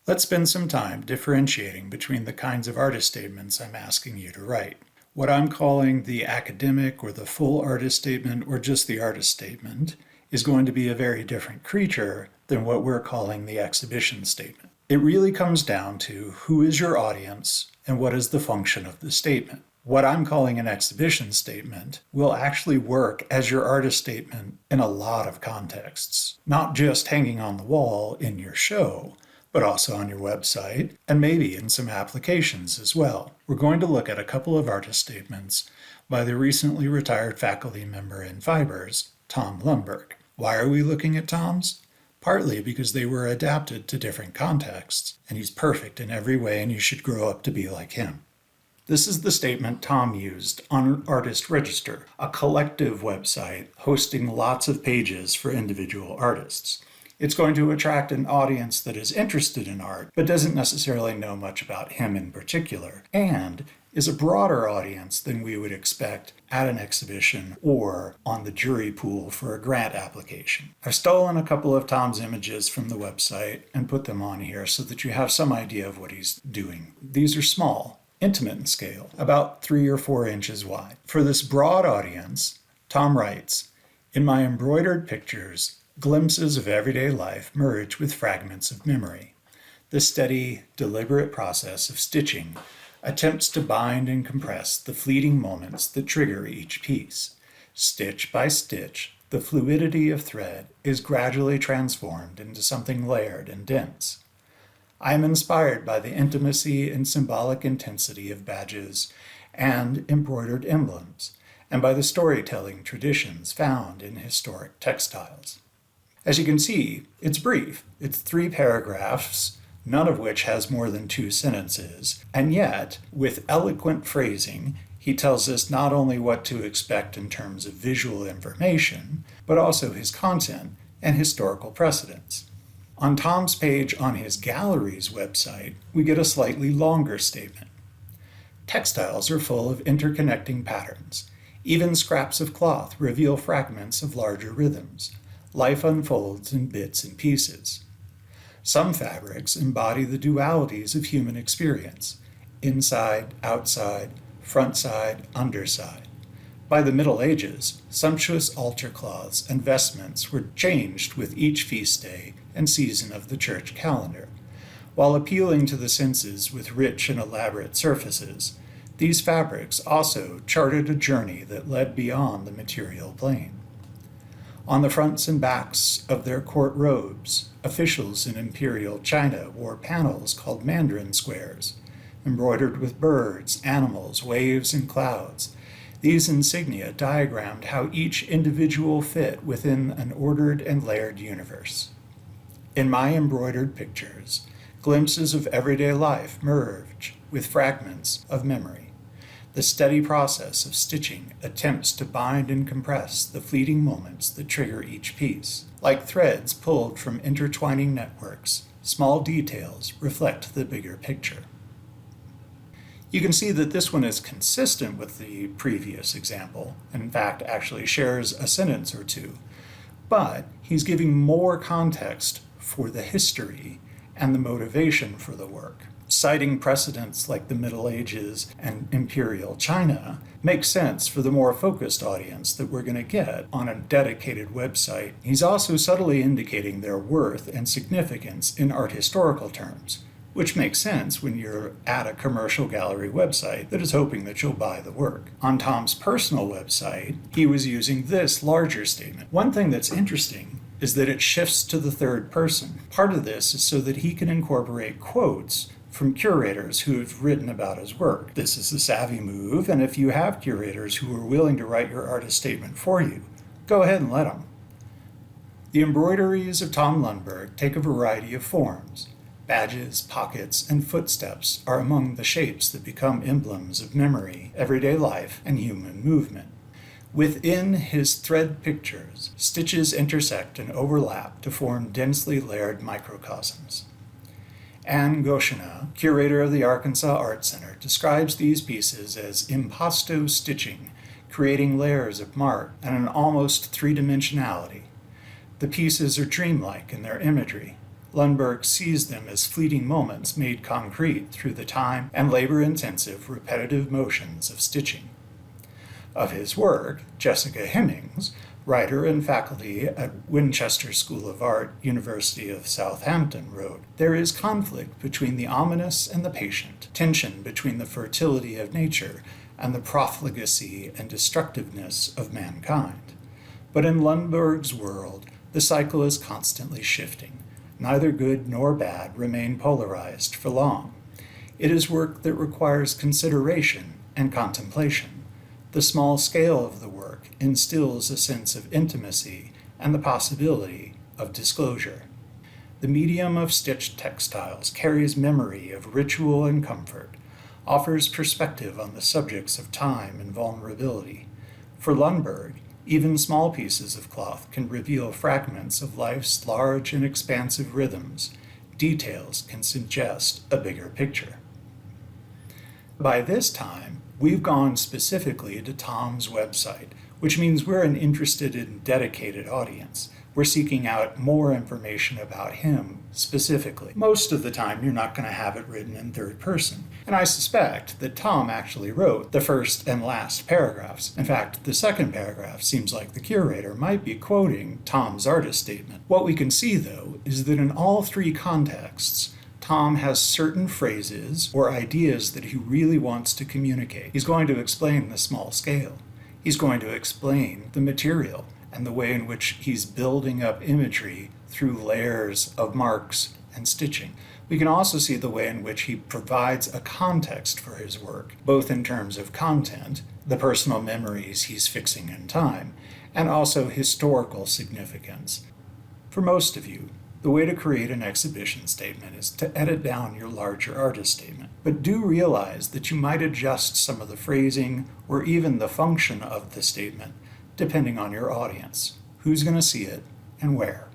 Let's spend some time differentiating between the kinds of artist statements I'm asking you to write. What I'm calling the academic or the full artist statement or just the artist statement is going to be a very different creature than what we're calling the exhibition statement. It really comes down to who is your audience and what is the function of the statement. What I'm calling an exhibition statement will actually work as your artist statement in a lot of contexts, not just hanging on the wall in your show, but also on your website and maybe in some applications as well. We're going to look at a couple of artist statements by the recently retired faculty member in Fibers, Tom Lundberg. Why are we looking at Tom's? Partly because they were adapted to different contexts, and he's perfect in every way and you should grow up to be like him. This is the statement Tom used on Artist Register, a collective website hosting lots of pages for individual artists. It's going to attract an audience that is interested in art, but doesn't necessarily know much about him in particular, and is a broader audience than we would expect at an exhibition or on the jury pool for a grant application. I've stolen a couple of Tom's images from the website and put them on here so that you have some idea of what he's doing. These are small, intimate in scale, about 3 or 4 inches wide. For this broad audience, Tom writes, "In my embroidered pictures, glimpses of everyday life merge with fragments of memory. The steady, deliberate process of stitching attempts to bind and compress the fleeting moments that trigger each piece. Stitch by stitch, the fluidity of thread is gradually transformed into something layered and dense. I am inspired by the intimacy and symbolic intensity of badges and embroidered emblems, and by the storytelling traditions found in historic textiles." As you can see, it's brief. It's 3 paragraphs, none of which has more than 2 sentences, and yet, with eloquent phrasing, he tells us not only what to expect in terms of visual information, but also his content and historical precedents. On Tom's page on his gallery's website, we get a slightly longer statement. Textiles are full of interconnecting patterns. Even scraps of cloth reveal fragments of larger rhythms. Life unfolds in bits and pieces. Some fabrics embody the dualities of human experience: inside, outside, front side, underside. By the Middle Ages, sumptuous altar cloths and vestments were changed with each feast day and season of the church calendar. While appealing to the senses with rich and elaborate surfaces, these fabrics also charted a journey that led beyond the material plane. On the fronts and backs of their court robes, officials in imperial China wore panels called mandarin squares, embroidered with birds, animals, waves, and clouds. These insignia diagrammed how each individual fit within an ordered and layered universe. In my embroidered pictures, glimpses of everyday life merge with fragments of memory. The steady process of stitching attempts to bind and compress the fleeting moments that trigger each piece. Like threads pulled from intertwining networks, small details reflect the bigger picture. You can see that this one is consistent with the previous example, and in fact actually shares a sentence or two, but he's giving more context for the history and the motivation for the work. Citing precedents like the Middle Ages and Imperial China makes sense for the more focused audience that we're going to get on a dedicated website. He's also subtly indicating their worth and significance in art historical terms, which makes sense when you're at a commercial gallery website that is hoping that you'll buy the work. On Tom's personal website, he was using this larger statement. One thing that's interesting is that it shifts to the third person. Part of this is so that he can incorporate quotes from curators who have written about his work. This is a savvy move, and if you have curators who are willing to write your artist statement for you, go ahead and let them. The embroideries of Tom Lundberg take a variety of forms. Badges, pockets, and footsteps are among the shapes that become emblems of memory, everyday life, and human movement. Within his thread pictures, stitches intersect and overlap to form densely layered microcosms. Anne Goshina, curator of the Arkansas Art Center, describes these pieces as impasto stitching, creating layers of mark and an almost three-dimensionality. The pieces are dreamlike in their imagery. Lundberg sees them as fleeting moments made concrete through the time and labor-intensive repetitive motions of stitching. Of his work, Jessica Hemmings, writer and faculty at Winchester School of Art, University of Southampton, wrote, "There is conflict between the ominous and the patient, tension between the fertility of nature and the profligacy and destructiveness of mankind. But in Lundberg's world, the cycle is constantly shifting. Neither good nor bad remain polarized for long. It is work that requires consideration and contemplation. The small scale of the work instills a sense of intimacy and the possibility of disclosure. The medium of stitched textiles carries memory of ritual and comfort, offers perspective on the subjects of time and vulnerability. For Lundberg, even small pieces of cloth can reveal fragments of life's large and expansive rhythms. Details can suggest a bigger picture." By this time, we've gone specifically to Tom's website, which means we're an interested and dedicated audience. We're seeking out more information about him specifically. Most of the time, you're not going to have it written in third person. And I suspect that Tom actually wrote the first and last paragraphs. In fact, the second paragraph seems like the curator might be quoting Tom's artist statement. What we can see, though, is that in all three contexts, Tom has certain phrases or ideas that he really wants to communicate. He's going to explain the small scale. He's going to explain the material and the way in which he's building up imagery through layers of marks and stitching. We can also see the way in which he provides a context for his work, both in terms of content, the personal memories he's fixing in time, and also historical significance. For most of you, the way to create an exhibition statement is to edit down your larger artist statement. But do realize that you might adjust some of the phrasing or even the function of the statement, depending on your audience, who's going to see it, and where.